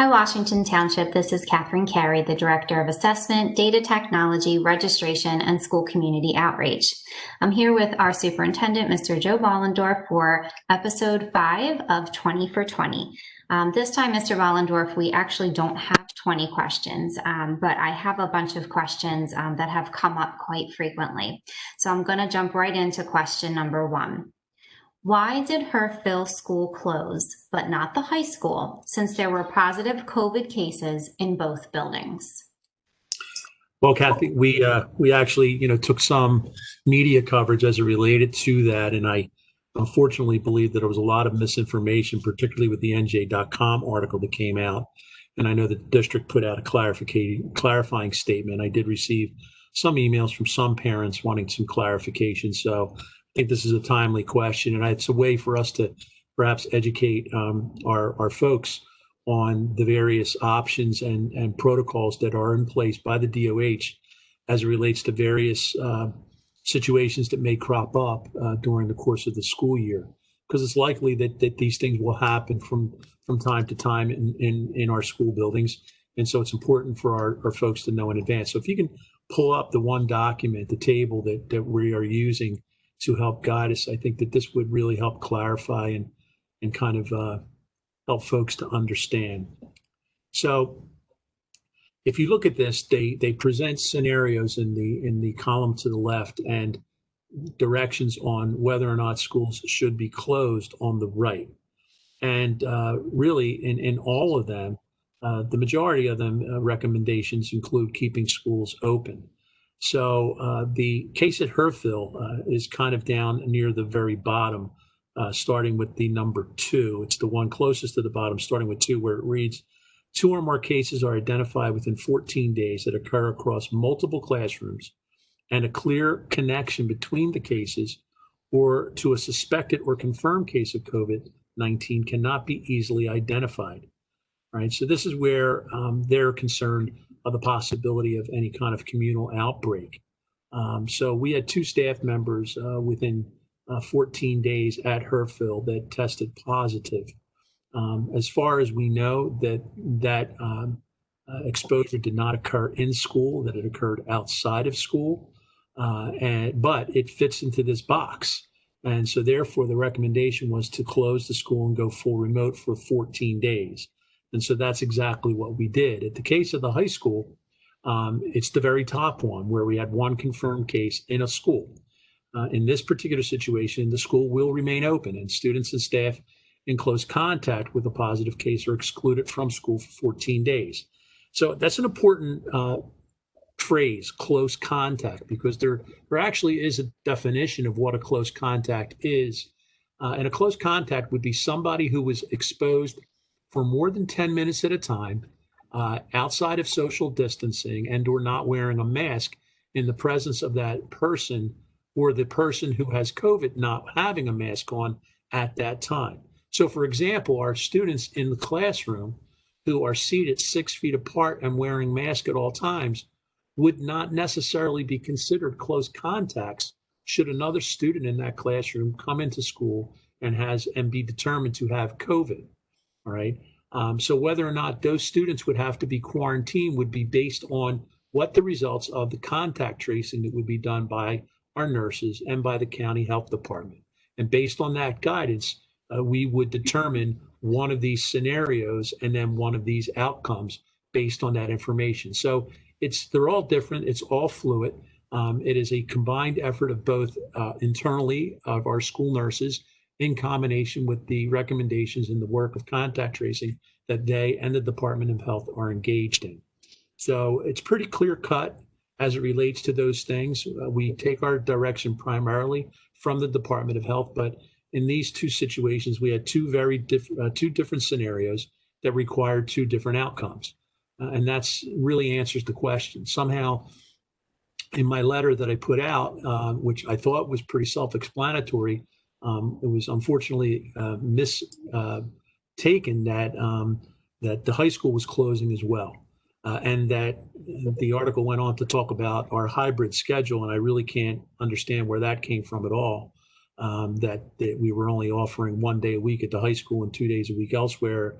Hi, Washington Township. This is Catherine Carey, the Director of Assessment, Data Technology, Registration, and School Community Outreach. I'm here with our Superintendent, Mr. Joe Bollendorf, for episode 5 of 20 for 20. This time, Mr. Bollendorf, we actually don't have 20 questions, but I have a bunch of questions that have come up quite frequently. So I'm going to jump right into question number 1. Why did Herfield School close, but not the high school, since there were positive COVID cases in both buildings? Well, Kathy, we actually, took some media coverage as it related to that, and I unfortunately believe that there was a lot of misinformation, particularly with the NJ.com article that came out. And I know the district put out a clarifying statement. I did receive some emails from some parents wanting some clarification. So I think this is a timely question, and it's a way for us to perhaps educate our folks on the various options and protocols that are in place by the DOH as it relates to various situations that may crop up during the course of the school year, because it's likely that these things will happen from time to time in our school buildings. And so it's important for our folks to know in advance. So if you can pull up the one document, the table that we are using to help guide us, I think that this would really help clarify and kind of help folks to understand. So if you look at this, they present scenarios in the column to the left and directions on whether or not schools should be closed on the right. And really in all of them, the majority of them recommendations include keeping schools open. So the case at Herfield is kind of down near the very bottom, starting with the number 2. It's the one closest to the bottom, starting with 2, where it reads, 2 or more cases are identified within 14 days that occur across multiple classrooms, and a clear connection between the cases or to a suspected or confirmed case of COVID-19 cannot be easily identified. Right. So this is where they're concerned of the possibility of any kind of communal outbreak. So we had 2 staff members within 14 days at Herfield that tested positive. As far as we know, that exposure did not occur in school, that it occurred outside of school, but it fits into this box. And so therefore, the recommendation was to close the school and go full remote for 14 days. And so that's exactly what we did. At the case of the high school, it's the very top one where we had 1 confirmed case in a school. In this particular situation, the school will remain open, and students and staff in close contact with a positive case are excluded from school for 14 days. So that's an important phrase, close contact, because there actually is a definition of what a close contact is. And a close contact would be somebody who was exposed for more than 10 minutes at a time, outside of social distancing and or not wearing a mask in the presence of that person, or the person who has COVID not having a mask on at that time. So for example, our students in the classroom who are seated 6 feet apart and wearing masks at all times would not necessarily be considered close contacts should another student in that classroom come into school and be determined to have COVID. All right. So whether or not those students would have to be quarantined would be based on what the results of the contact tracing that would be done by our nurses and by the county health department. And based on that guidance, we would determine one of these scenarios and then one of these outcomes based on that information. So they're all different. It's all fluid. It is a combined effort of both internally of our school nurses in combination with the recommendations and the work of contact tracing that they and the Department of Health are engaged in. So it's pretty clear cut as it relates to those things. We take our direction primarily from the Department of Health, but in these 2 situations, we had 2 different scenarios that required 2 different outcomes. And that's really answers the question. Somehow, in my letter that I put out, which I thought was pretty self-explanatory, it was unfortunately mistaken that the high school was closing as well, and that the article went on to talk about our hybrid schedule, and I really can't understand where that came from at all. that we were only offering 1 day a week at the high school and 2 days a week elsewhere.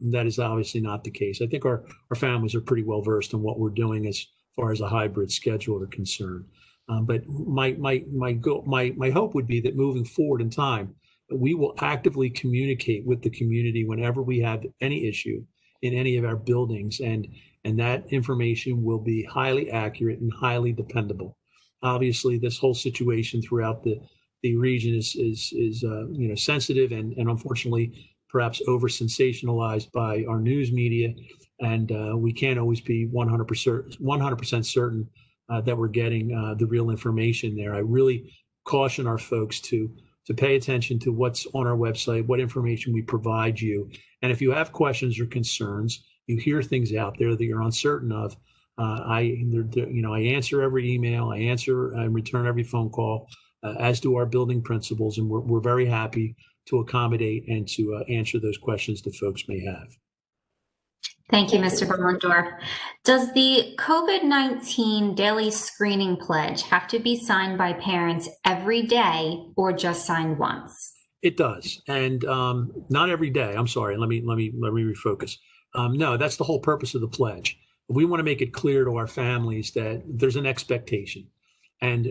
That is obviously not the case. I think our families are pretty well versed in what we're doing as far as a hybrid schedule are concerned. But my hope would be that moving forward in time, we will actively communicate with the community whenever we have any issue in any of our buildings, and that information will be highly accurate and highly dependable. Obviously, this whole situation throughout the region is sensitive and unfortunately perhaps over sensationalized by our news media, and we can't always be 100% certain that we're getting the real information there. I really caution our folks to pay attention to what's on our website, what information we provide you, and if you have questions or concerns, you hear things out there that you're uncertain of. I answer every email, I answer and return every phone call, as do our building principals, and we're very happy to accommodate and to answer those questions that folks may have. Thank you, Mr. Bollendorf. Does the COVID-19 daily screening pledge have to be signed by parents every day or just signed once? It does, and not every day. I'm sorry. Let me refocus. No, that's the whole purpose of the pledge. We want to make it clear to our families that there's an expectation, and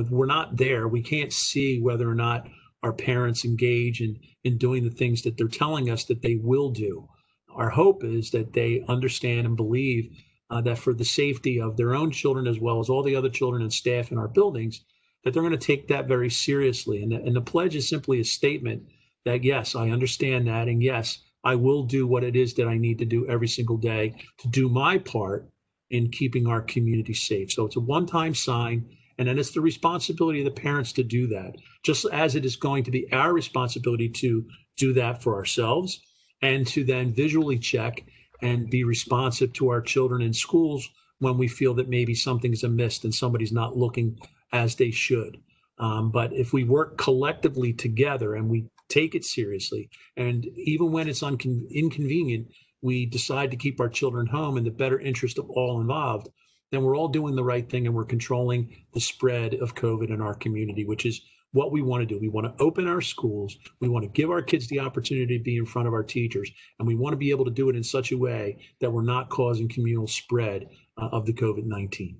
we're not there. We can't see whether or not our parents engage in doing the things that they're telling us that they will do. Our hope is that they understand and believe that for the safety of their own children, as well as all the other children and staff in our buildings, that they're going to take that very seriously. And the pledge is simply a statement that, yes, I understand that. And yes, I will do what it is that I need to do every single day to do my part in keeping our community safe. So it's a one-time sign. And then it's the responsibility of the parents to do that, just as it is going to be our responsibility to do that for ourselves, and to then visually check and be responsive to our children in schools when we feel that maybe something's amiss and somebody's not looking as they should. But if we work collectively together and we take it seriously, and even when it's inconvenient, we decide to keep our children home in the better interest of all involved, then we're all doing the right thing and we're controlling the spread of COVID in our community, which is what we want to do. We want to open our schools. We want to give our kids the opportunity to be in front of our teachers. And we want to be able to do it in such a way that we're not causing communal spread of the COVID-19.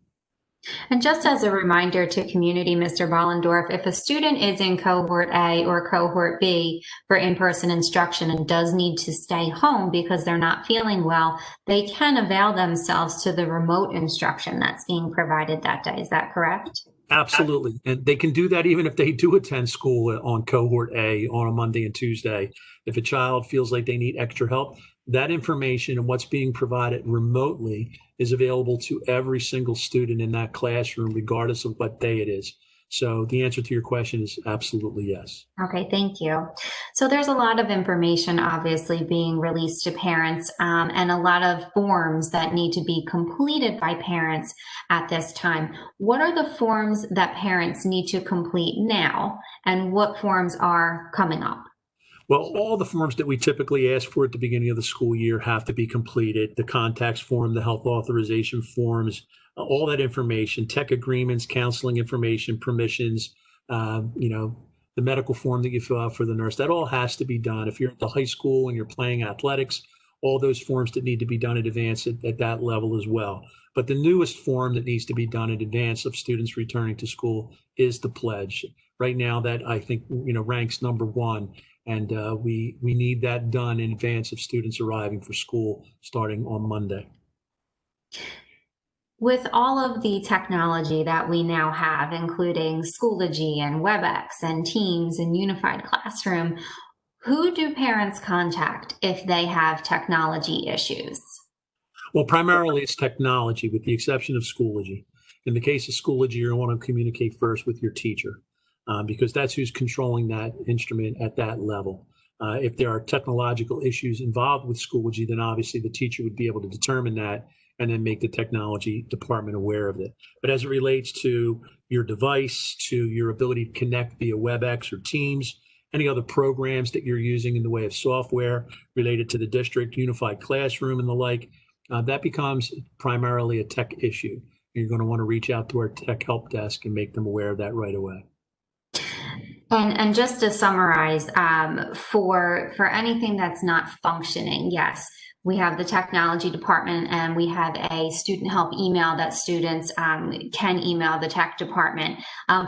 And just as a reminder to community, Mr. Bollendorf, if a student is in cohort A or cohort B for in-person instruction and does need to stay home because they're not feeling well, they can avail themselves to the remote instruction that's being provided that day. Is that correct? Absolutely. And they can do that even if they do attend school on cohort A on a Monday and Tuesday. If a child feels like they need extra help, that information and what's being provided remotely is available to every single student in that classroom, regardless of what day it is. So the answer to your question is absolutely yes. Okay, thank you. So there's a lot of information obviously being released to parents and a lot of forms that need to be completed by parents at this time. What are the forms that parents need to complete now, and what forms are coming up? Well, all the forms that we typically ask for at the beginning of the school year have to be completed. The contacts form, the health authorization forms, all that information, tech agreements, counseling information, permissions, the medical form that you fill out for the nurse, that all has to be done. If you're at the high school and you're playing athletics, all those forms that need to be done in advance at that level as well. But the newest form that needs to be done in advance of students returning to school is the pledge. Right now, that I think ranks number one. And we need that done in advance of students arriving for school starting on Monday. With all of the technology that we now have, including Schoology and WebEx and Teams and Unified Classroom, who do parents contact if they have technology issues? Well, primarily it's technology, with the exception of Schoology. In the case of Schoology, you want to communicate first with your teacher. Because that's who's controlling that instrument at that level. If there are technological issues involved with Schoology, then obviously the teacher would be able to determine that and then make the technology department aware of it. But as it relates to your device, to your ability to connect via WebEx or Teams, any other programs that you're using in the way of software related to the district, Unified Classroom and the like, that becomes primarily a tech issue. You're going to want to reach out to our tech help desk and make them aware of that right away. And just to summarize, for anything that's not functioning, yes, we have the technology department and we have a student help email that students can email the tech department.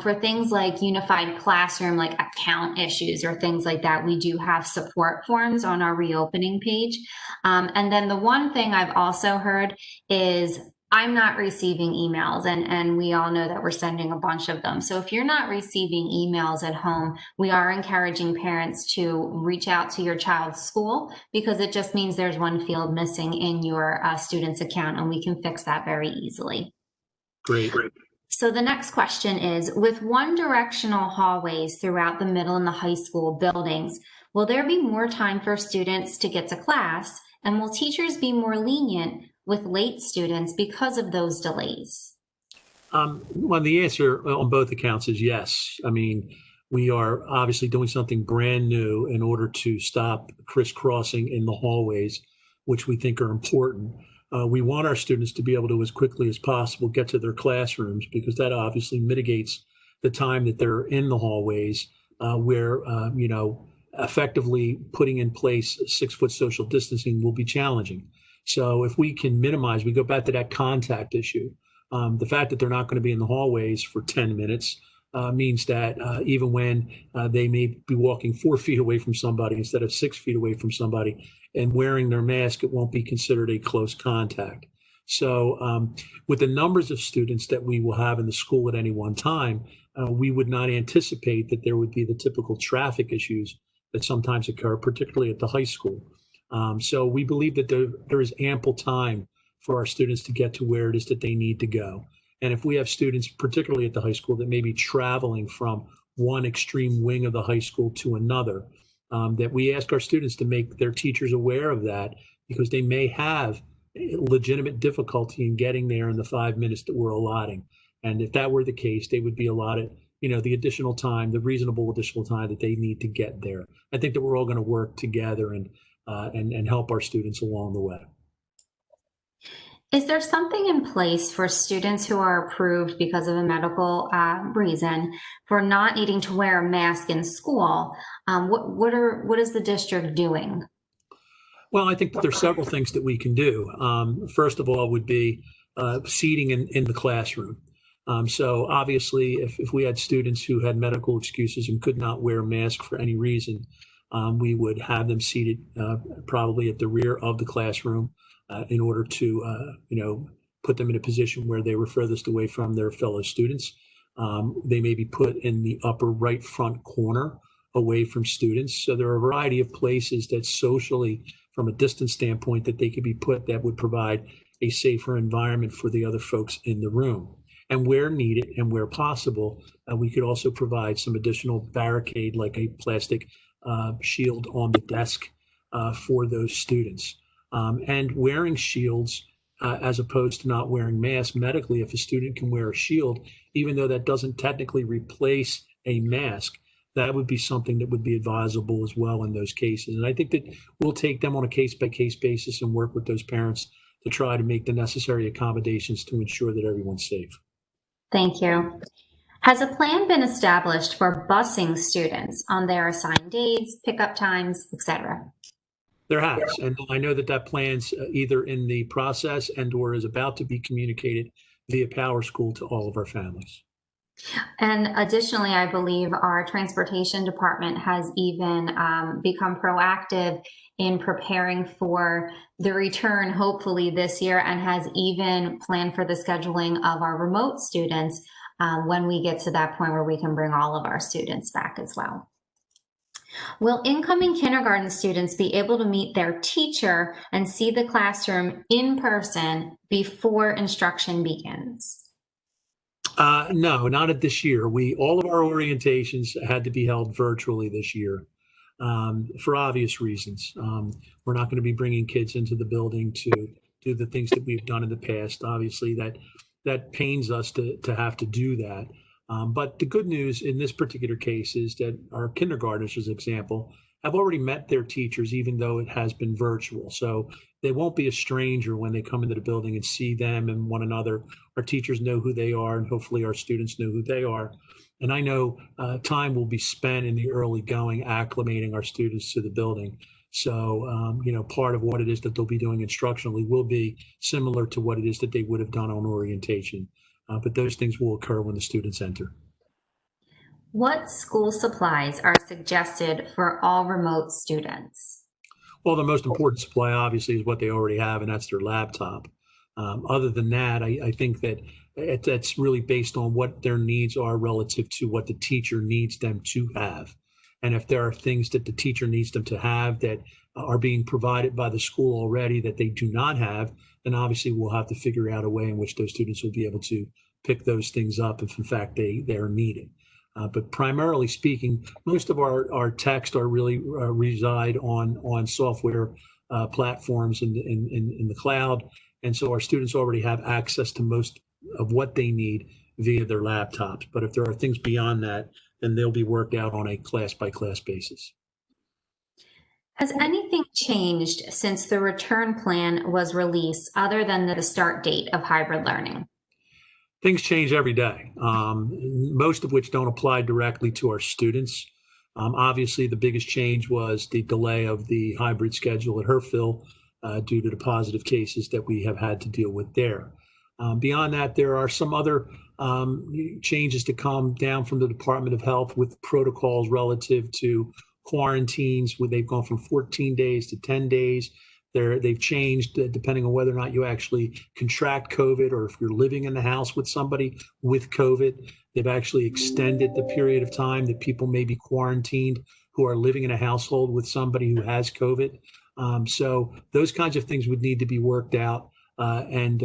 For things like unified classroom, like account issues or things like that, we do have support forms on our reopening page. And then the one thing I've also heard is I'm not receiving emails, and we all know that we're sending a bunch of them. So if you're not receiving emails at home, we are encouraging parents to reach out to your child's school, because it just means there's one field missing in your student's account, and we can fix that very easily. Great. So the next question is, with one directional hallways throughout the middle and the high school buildings, will there be more time for students to get to class? And will teachers be more lenient with late students because of those delays? Well, the answer on both accounts is yes. I mean, we are obviously doing something brand new in order to stop crisscrossing in the hallways, which we think are important. We want our students to be able to, as quickly as possible, get to their classrooms, because that obviously mitigates the time that they're in the hallways, where, effectively putting in place 6-foot social distancing will be challenging. So if we can minimize, we go back to that contact issue. The fact that they're not going to be in the hallways for 10 minutes means that even when they may be walking 4 feet away from somebody instead of 6 feet away from somebody and wearing their mask, it won't be considered a close contact. So with the numbers of students that we will have in the school at any one time, we would not anticipate that there would be the typical traffic issues that sometimes occur, particularly at the high school. So we believe that there is ample time for our students to get to where it is that they need to go. And if we have students, particularly at the high school, that may be traveling from one extreme wing of the high school to another, that we ask our students to make their teachers aware of that, because they may have legitimate difficulty in getting there in the 5 minutes that we're allotting. And if that were the case, they would be allotted, the additional time, the reasonable additional time that they need to get there. I think that we're all going to work together and help our students along the way. Is there something in place for students who are approved because of a medical reason for not needing to wear a mask in school? What is the district doing? Well, I think that there's several things that we can do. First of all would be seating in the classroom. So obviously, if we had students who had medical excuses and could not wear a mask for any reason, we would have them seated probably at the rear of the classroom in order to, put them in a position where they were furthest away from their fellow students. They may be put in the upper right front corner away from students. So there are a variety of places that socially, from a distance standpoint, that they could be put that would provide a safer environment for the other folks in the room. And where needed and where possible, we could also provide some additional barricade, like a plastic shield on the desk for those students. And wearing shields, as opposed to not wearing masks medically, if a student can wear a shield, even though that doesn't technically replace a mask, that would be something that would be advisable as well in those cases. And I think that we'll take them on a case-by-case basis and work with those parents to try to make the necessary accommodations to ensure that everyone's safe. Thank you. Has a plan been established for busing students on their assigned days, pickup times, etc.? There has, and I know that plan's either in the process and/or is about to be communicated via Power School to all of our families. And additionally, I believe our transportation department has even become proactive in preparing for the return, hopefully this year, and has even planned for the scheduling of our remote students when we get to that point where we can bring all of our students back as well. Will incoming kindergarten students be able to meet their teacher and see the classroom in person before instruction begins? No, not at this year. All of our orientations had to be held virtually this year for obvious reasons. We're not going to be bringing kids into the building to do the things that we've done in the past. Obviously, that pains us to have to do that. But the good news in this particular case is that our kindergartners, as an example, have already met their teachers, even though it has been virtual. So they won't be a stranger when they come into the building and see them and one another. Our teachers know who they are, and hopefully our students know who they are. And I know time will be spent in the early going, acclimating our students to the building. So, part of what it is that they'll be doing instructionally will be similar to what it is that they would have done on orientation. But those things will occur when the students enter. What school supplies are suggested for all remote students? Well, the most important supply, obviously, is what they already have, and that's their laptop. Other than that, I think that that's really based on what their needs are relative to what the teacher needs them to have. And if there are things that the teacher needs them to have that are being provided by the school already that they do not have, then obviously we'll have to figure out a way in which those students will be able to pick those things up if, in fact, they are needed. But primarily speaking, most of our text are really reside on software platforms in the cloud. And so our students already have access to most of what they need via their laptops. But if there are things beyond that, then they'll be worked out on a class by class basis. Has anything changed since the return plan was released other than the start date of hybrid learning? Things change every day, most of which don't apply directly to our students. Obviously, the biggest change was the delay of the hybrid schedule at Herfield due to the positive cases that we have had to deal with there. Beyond that, there are some other changes to come down from the Department of Health with protocols relative to quarantines, where they've gone from 14 days to 10 days. They've changed depending on whether or not you actually contract COVID or if you're living in the house with somebody with COVID. They've actually extended the period of time that people may be quarantined who are living in a household with somebody who has COVID. So those kinds of things would need to be worked out. And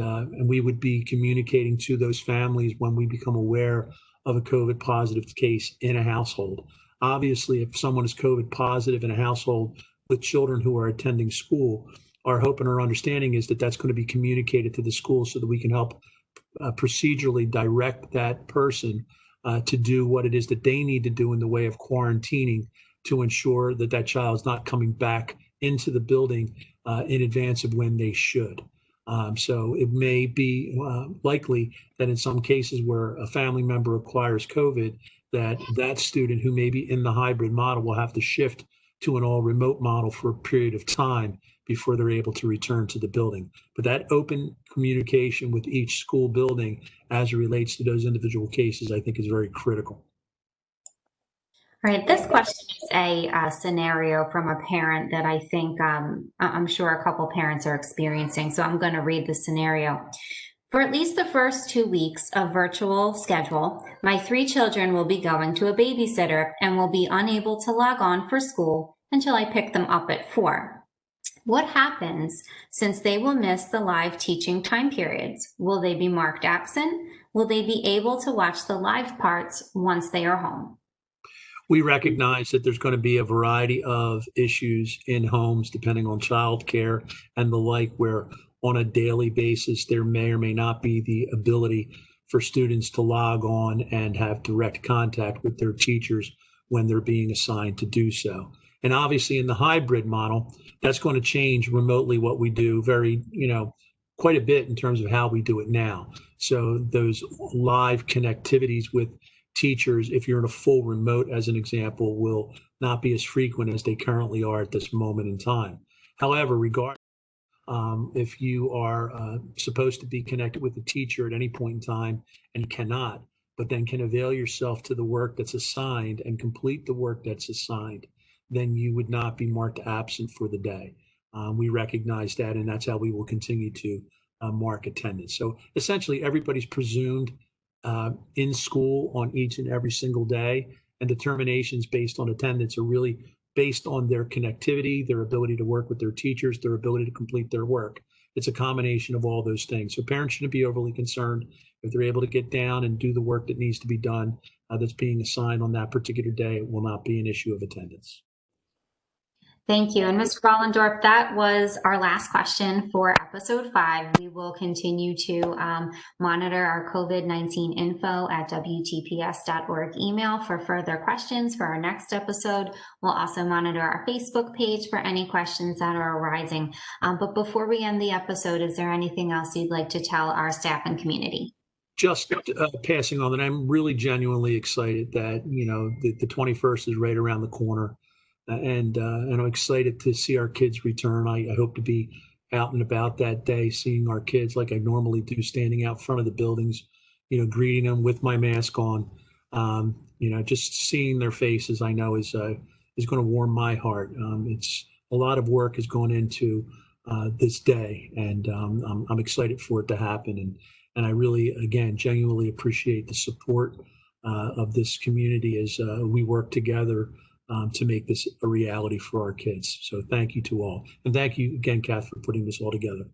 we would be communicating to those families when we become aware of a COVID positive case in a household. Obviously, if someone is COVID positive in a household with children who are attending school, our hope and our understanding is that that's going to be communicated to the school so that we can help procedurally direct that person to do what it is that they need to do in the way of quarantining to ensure that that child is not coming back into the building in advance of when they should. So it may be likely that in some cases where a family member acquires COVID, that student who may be in the hybrid model will have to shift to an all remote model for a period of time before they're able to return to the building. But that open communication with each school building as it relates to those individual cases, I think is very critical. All right, this question is a scenario from a parent that I think I'm sure a couple parents are experiencing. So I'm going to read the scenario. For at least the first 2 weeks of virtual schedule, my 3 children will be going to a babysitter and will be unable to log on for school until I pick them up at 4. What happens since they will miss the live teaching time periods? Will they be marked absent? Will they be able to watch the live parts once they are home? We recognize that there's going to be a variety of issues in homes depending on childcare and the like, where on a daily basis there may or may not be the ability for students to log on and have direct contact with their teachers when they're being assigned to do so. And obviously in the hybrid model, that's going to change remotely what we do quite a bit in terms of how we do it now. So those live connectivities with teachers, if you're in a full remote, as an example, will not be as frequent as they currently are at this moment in time. However, regardless, if you are supposed to be connected with a teacher at any point in time and cannot, but then can avail yourself to the work that's assigned and complete the work that's assigned, then you would not be marked absent for the day. We recognize that, and that's how we will continue to mark attendance. So essentially, everybody's presumed in school on each and every single day, and determinations based on attendance are really based on their connectivity, their ability to work with their teachers, their ability to complete their work. It's a combination of all those things. So parents shouldn't be overly concerned if they're able to get down and do the work that needs to be done that's being assigned on that particular day. It will not be an issue of attendance. Thank you. And Mr. Bollendorf, that was our last question for episode 5. We will continue to monitor our COVID-19 info at WTPS.org email for further questions for our next episode. We'll also monitor our Facebook page for any questions that are arising. But before we end the episode, is there anything else you'd like to tell our staff and community? Just passing on that, I'm really genuinely excited that, the 21st is right around the corner. And I'm excited to see our kids return. I hope to be out and about that day, seeing our kids like I normally do, standing out front of the buildings, greeting them with my mask on. Just seeing their faces, I know is going to warm my heart. It's a lot of work has gone into this day, and I'm excited for it to happen. And I really, again, genuinely appreciate the support of this community as we work together to make this a reality for our kids. So thank you to all. And thank you again, Kath, for putting this all together.